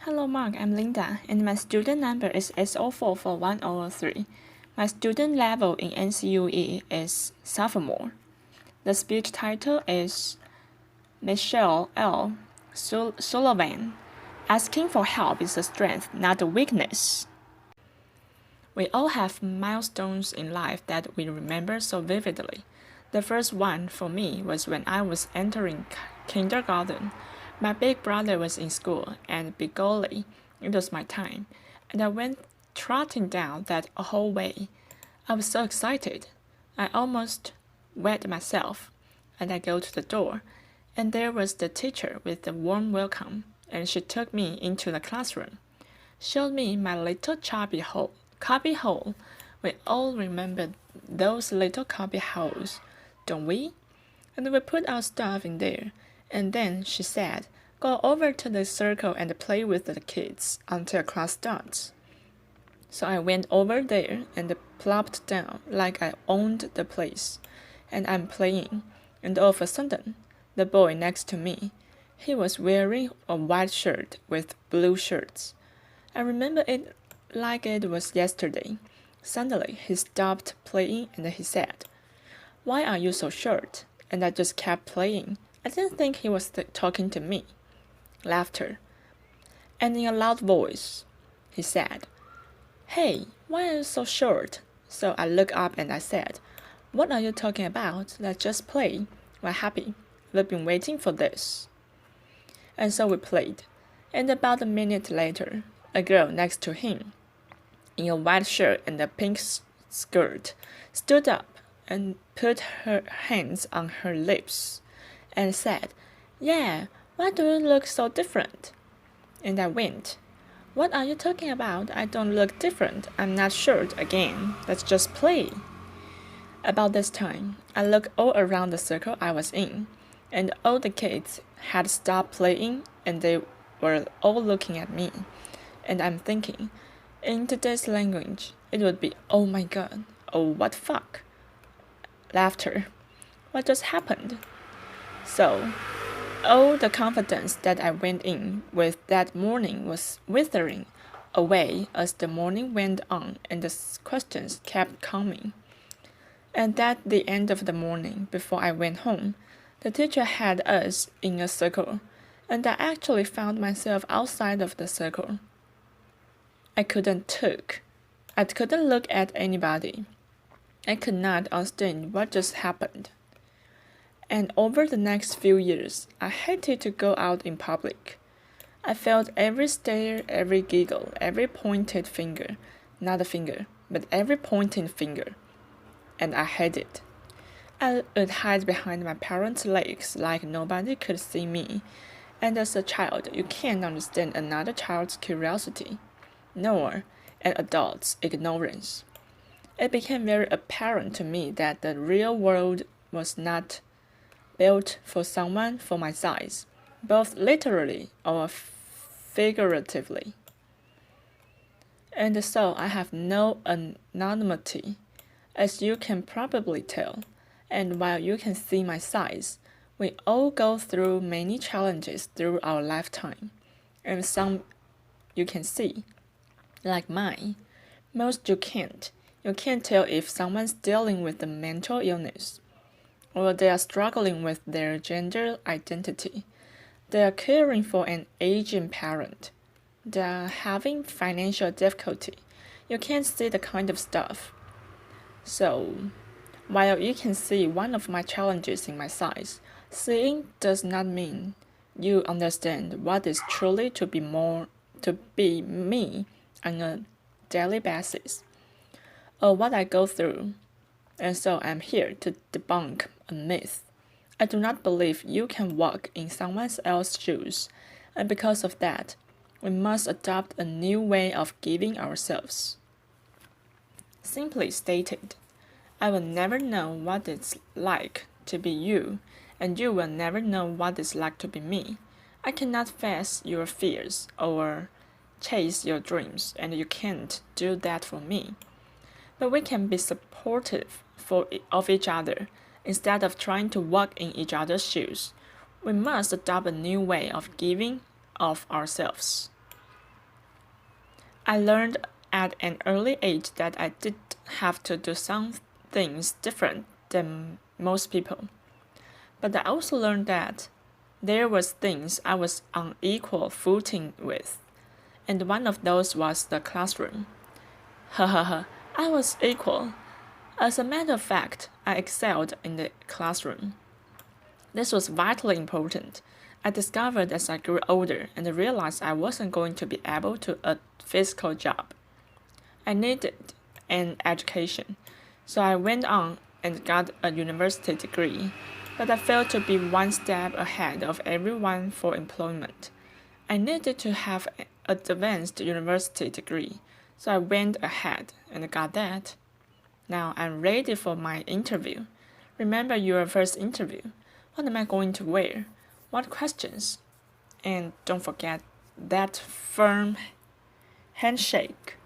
Hello Mark, I'm Linda, and my student number is S044103. My student level in NCUE is sophomore. The speech title is Michelle L. Sullivan. Asking for help is a strength, not a weakness. We all have milestones in life that we remember so vividly. The first one for me was when I was entering kindergarten. My big brother was in school, and begolly, it was my time, and I went trotting down that hallway. I was so excited, I almost wet myself, and I go to the door, and there was the teacher with a warm welcome, and she took me into the classroom, showed me my little cubby hole. We all remember those little cubby holes, don't we? And we put our stuff in there. And then she said, "Go over to the circle and play with the kids until class starts." So I went over there and plopped down like I owned the place. And I'm playing. And all of a sudden, the boy next to me, he was wearing a white shirt with blue shirts. I remember it like it was yesterday. Suddenly, he stopped playing and he said, "Why are you so short?" And I just kept playing. I didn't think he was talking to me. Laughter. And in a loud voice, he said, "Hey, why are you so short?" So I looked up and I said, "What are you talking about? Let's just play. We're happy. We've been waiting for this." And so we played. And about a minute later, a girl next to him, in a white shirt and a pink skirt, stood up and put her hands on her lips and said, "Yeah, why do you look so different?" And I went, "What are you talking about? I don't look different. I'm not short again. Let's just play." About this time, I looked all around the circle I was in, and all the kids had stopped playing and they were all looking at me. And I'm thinking, in today's language, it would be, "Oh my god, oh what fuck." Laughter. What just happened? So, all the confidence that I went in with that morning was withering away as the morning went on and the questions kept coming. And at the end of the morning, before I went home, the teacher had us in a circle, and I actually found myself outside of the circle. I couldn't look at anybody. I could not understand what just happened. And over the next few years, I hated to go out in public. I felt every stare, every giggle, every pointed finger, not a finger, but every pointing finger. And I hated it. I would hide behind my parents' legs like nobody could see me. And as a child, you can't understand another child's curiosity, nor an adult's ignorance. It became very apparent to me that the real world was not built for someone for my size, both literally or figuratively. And so I have no anonymity, as you can probably tell, and while you can see my size, we all go through many challenges through our lifetime, and some you can see, like mine. Most you can't. You can't tell if someone's dealing with a mental illness, or they are struggling with their gender identity. They are caring for an aging parent. They are having financial difficulty. You can't see the kind of stuff. So, while you can see one of my challenges in my size, seeing does not mean you understand what is truly to be me on a daily basis, or what I go through. And so I'm here to debunk a myth. I do not believe you can walk in someone else's shoes, and because of that, we must adopt a new way of giving ourselves. Simply stated, I will never know what it's like to be you, and you will never know what it's like to be me. I cannot face your fears or chase your dreams, and you can't do that for me. But we can be supportive of each other instead of trying to walk in each other's shoes. We must adopt a new way of giving of ourselves. I learned at an early age that I did have to do some things different than most people. But I also learned that there was things I was on equal footing with, and one of those was the classroom. I was equal. As a matter of fact, I excelled in the classroom. This was vitally important. I discovered as I grew older and realized I wasn't going to be able to a physical job. I needed an education, so I went on and got a university degree, but I failed to be one step ahead of everyone for employment. I needed to have an advanced university degree, so I went ahead and got that. Now I'm ready for my interview. Remember your first interview. What am I going to wear? What questions? And don't forget that firm handshake.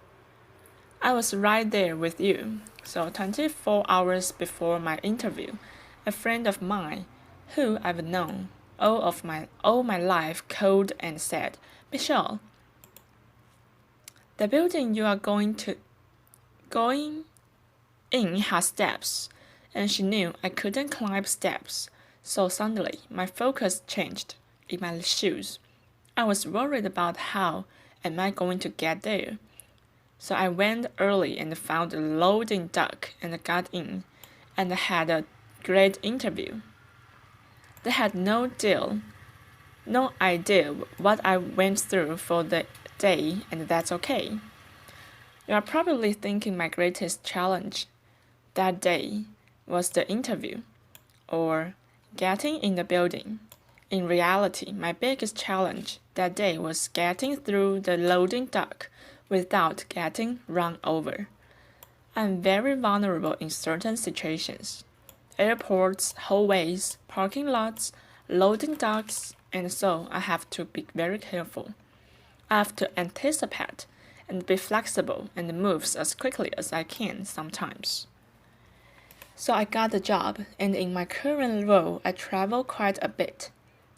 I was right there with you. So 24 hours before my interview, a friend of mine, who I've known all my life, called and said, "Michelle, the building you are going in has steps," and she knew I couldn't climb steps. So suddenly, my focus changed in my shoes. I was worried about how am I going to get there. So I went early and found a loading dock and got in, and had a great interview. They had no idea what I went through for the day, and that's okay. You are probably thinking my greatest challenge that day was the interview, or getting in the building. In reality, my biggest challenge that day was getting through the loading dock without getting run over. I'm very vulnerable in certain situations. Airports, hallways, parking lots, loading docks, and so I have to be very careful. I have to anticipate and be flexible and move as quickly as I can sometimes. So I got the job, and in my current role, I travel quite a bit.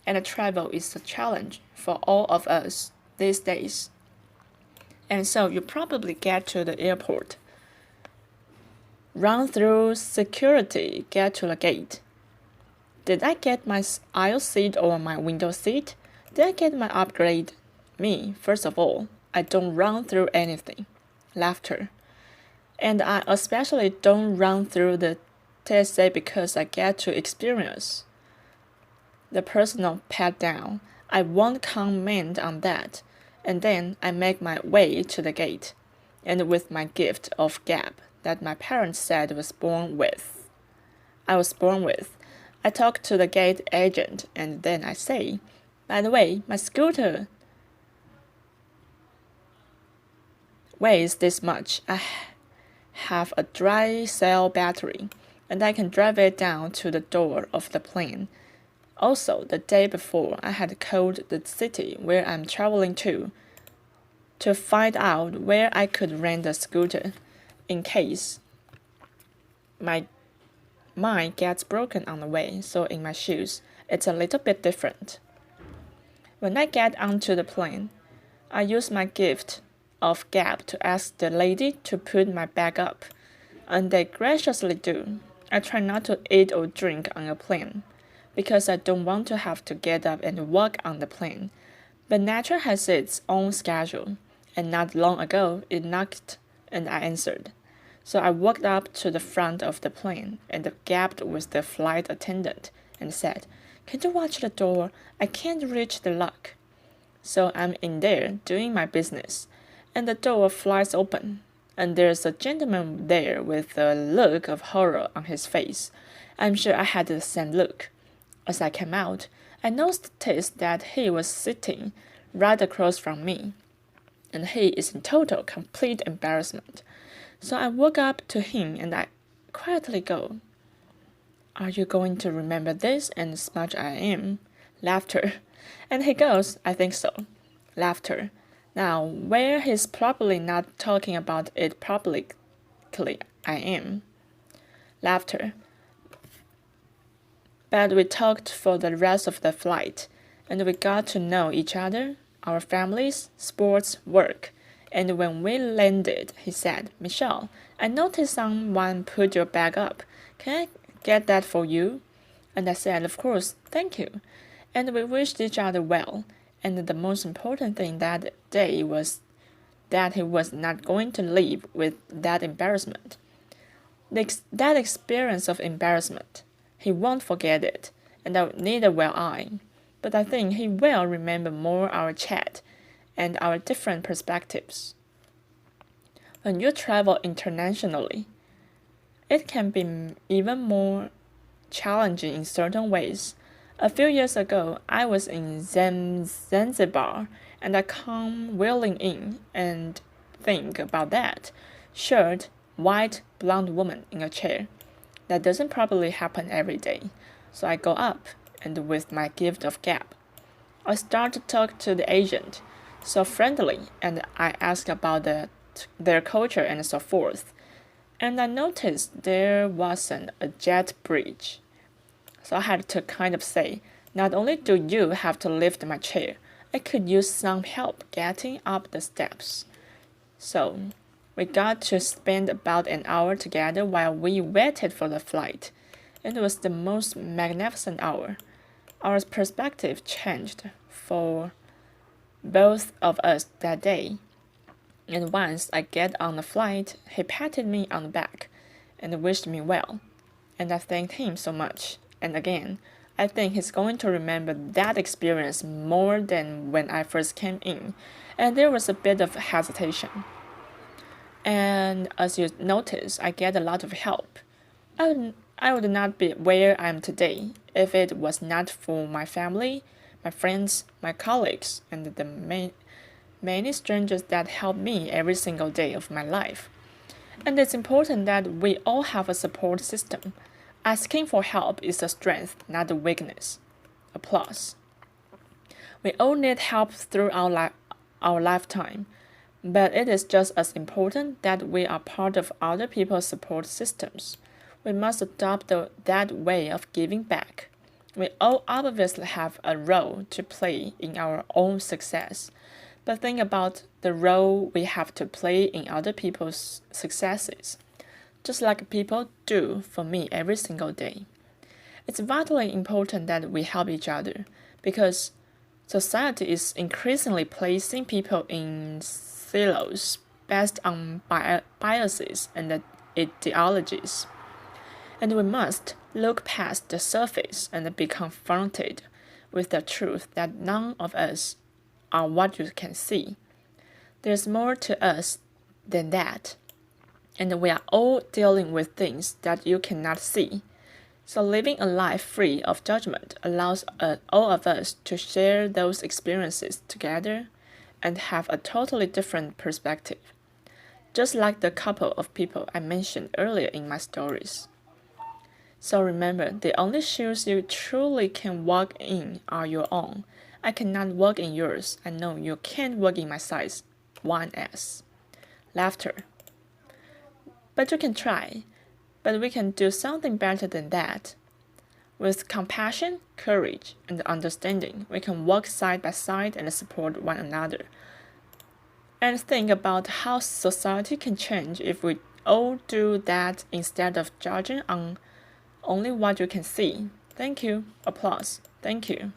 And travel is a challenge for all of us these days. And so you probably get to the airport, run through security, get to the gate. Did I get my aisle seat or my window seat? Did I get my upgrade? Me, first of all, I don't run through anything. Laughter. And I especially don't run through the TSA because I get to experience the personal pat down. I won't comment on that. And then I make my way to the gate, and with my gift of gab that my parents said I was born with, I talk to the gate agent, and then I say, "By the way, my scooter weighs this much. I have a dry cell battery, and I can drive it down to the door of the plane. Also, the day before, I had called the city where I'm traveling to find out where I could rent a scooter in case mine gets broken on the way, so in my shoes, it's a little bit different. When I get onto the plane, I use my gift of gab to ask the lady to put my bag up, and they graciously do. I try not to eat or drink on a plane, because I don't want to have to get up and walk on the plane. But nature has its own schedule, and not long ago it knocked and I answered. So I walked up to the front of the plane and gabbed with the flight attendant and said, "Can you watch the door? I can't reach the lock." So I'm in there doing my business, and the door flies open, and there's a gentleman there with a look of horror on his face. I'm sure I had the same look. As I came out, I noticed that he was sitting right across from me, and he is in total, complete embarrassment. So I walk up to him and I quietly go, "Are you going to remember this and smudge I am?" Laughter. And he goes, "I think so." Laughter. Now, where he's probably not talking about it publicly, I am. Laughter. But we talked for the rest of the flight, and we got to know each other, our families, sports, work, And when we landed, he said, "Michelle, I noticed someone put your bag up. Can I get that for you?" And I said, "Of course, thank you." And we wished each other well. And the most important thing that day was that he was not going to leave with that embarrassment. That experience of embarrassment, he won't forget it, and neither will I. But I think he will remember more our chat and our different perspectives. When you travel internationally, it can be even more challenging in certain ways. A few years ago, I was in Zanzibar, and I come wheeling in and think about that. Short, white, blonde woman in a chair. That doesn't probably happen every day. So I go up, and with my gift of gab, I start to talk to the agent, so friendly, and I ask about their culture and so forth. And I noticed there wasn't a jet bridge. So I had to kind of say, not only do you have to lift my chair, I could use some help getting up the steps. So we got to spend about an hour together while we waited for the flight. It was the most magnificent hour. Our perspective changed for both of us that day. And once I get on the flight, he patted me on the back and wished me well. And I thanked him so much. And again, I think he's going to remember that experience more than when I first came in, and there was a bit of hesitation. And as you notice, I get a lot of help. I would not be where I am today if it was not for my family, my friends, my colleagues, and the many strangers that help me every single day of my life. And it's important that we all have a support system. Asking for help is a strength, not a weakness. Applause. We all need help throughout our lifetime, but it is just as important that we are part of other people's support systems. We must adopt that way of giving back. We all obviously have a role to play in our own success, but think about the role we have to play in other people's successes, just like people do for me every single day. It's vitally important that we help each other because society is increasingly placing people in silos based on biases and ideologies. And we must look past the surface and be confronted with the truth that none of us are what you can see. There's more to us than that. And we are all dealing with things that you cannot see. So living a life free of judgment allows all of us to share those experiences together and have a totally different perspective, just like the couple of people I mentioned earlier in my stories. So remember, the only shoes you truly can walk in are your own. I cannot walk in yours. I know you can't walk in my size 1S. Laughter. But you can try. But we can do something better than that. With compassion, courage, and understanding, we can walk side by side and support one another. And think about how society can change if we all do that instead of judging on only what you can see. Thank you. Applause. Thank you.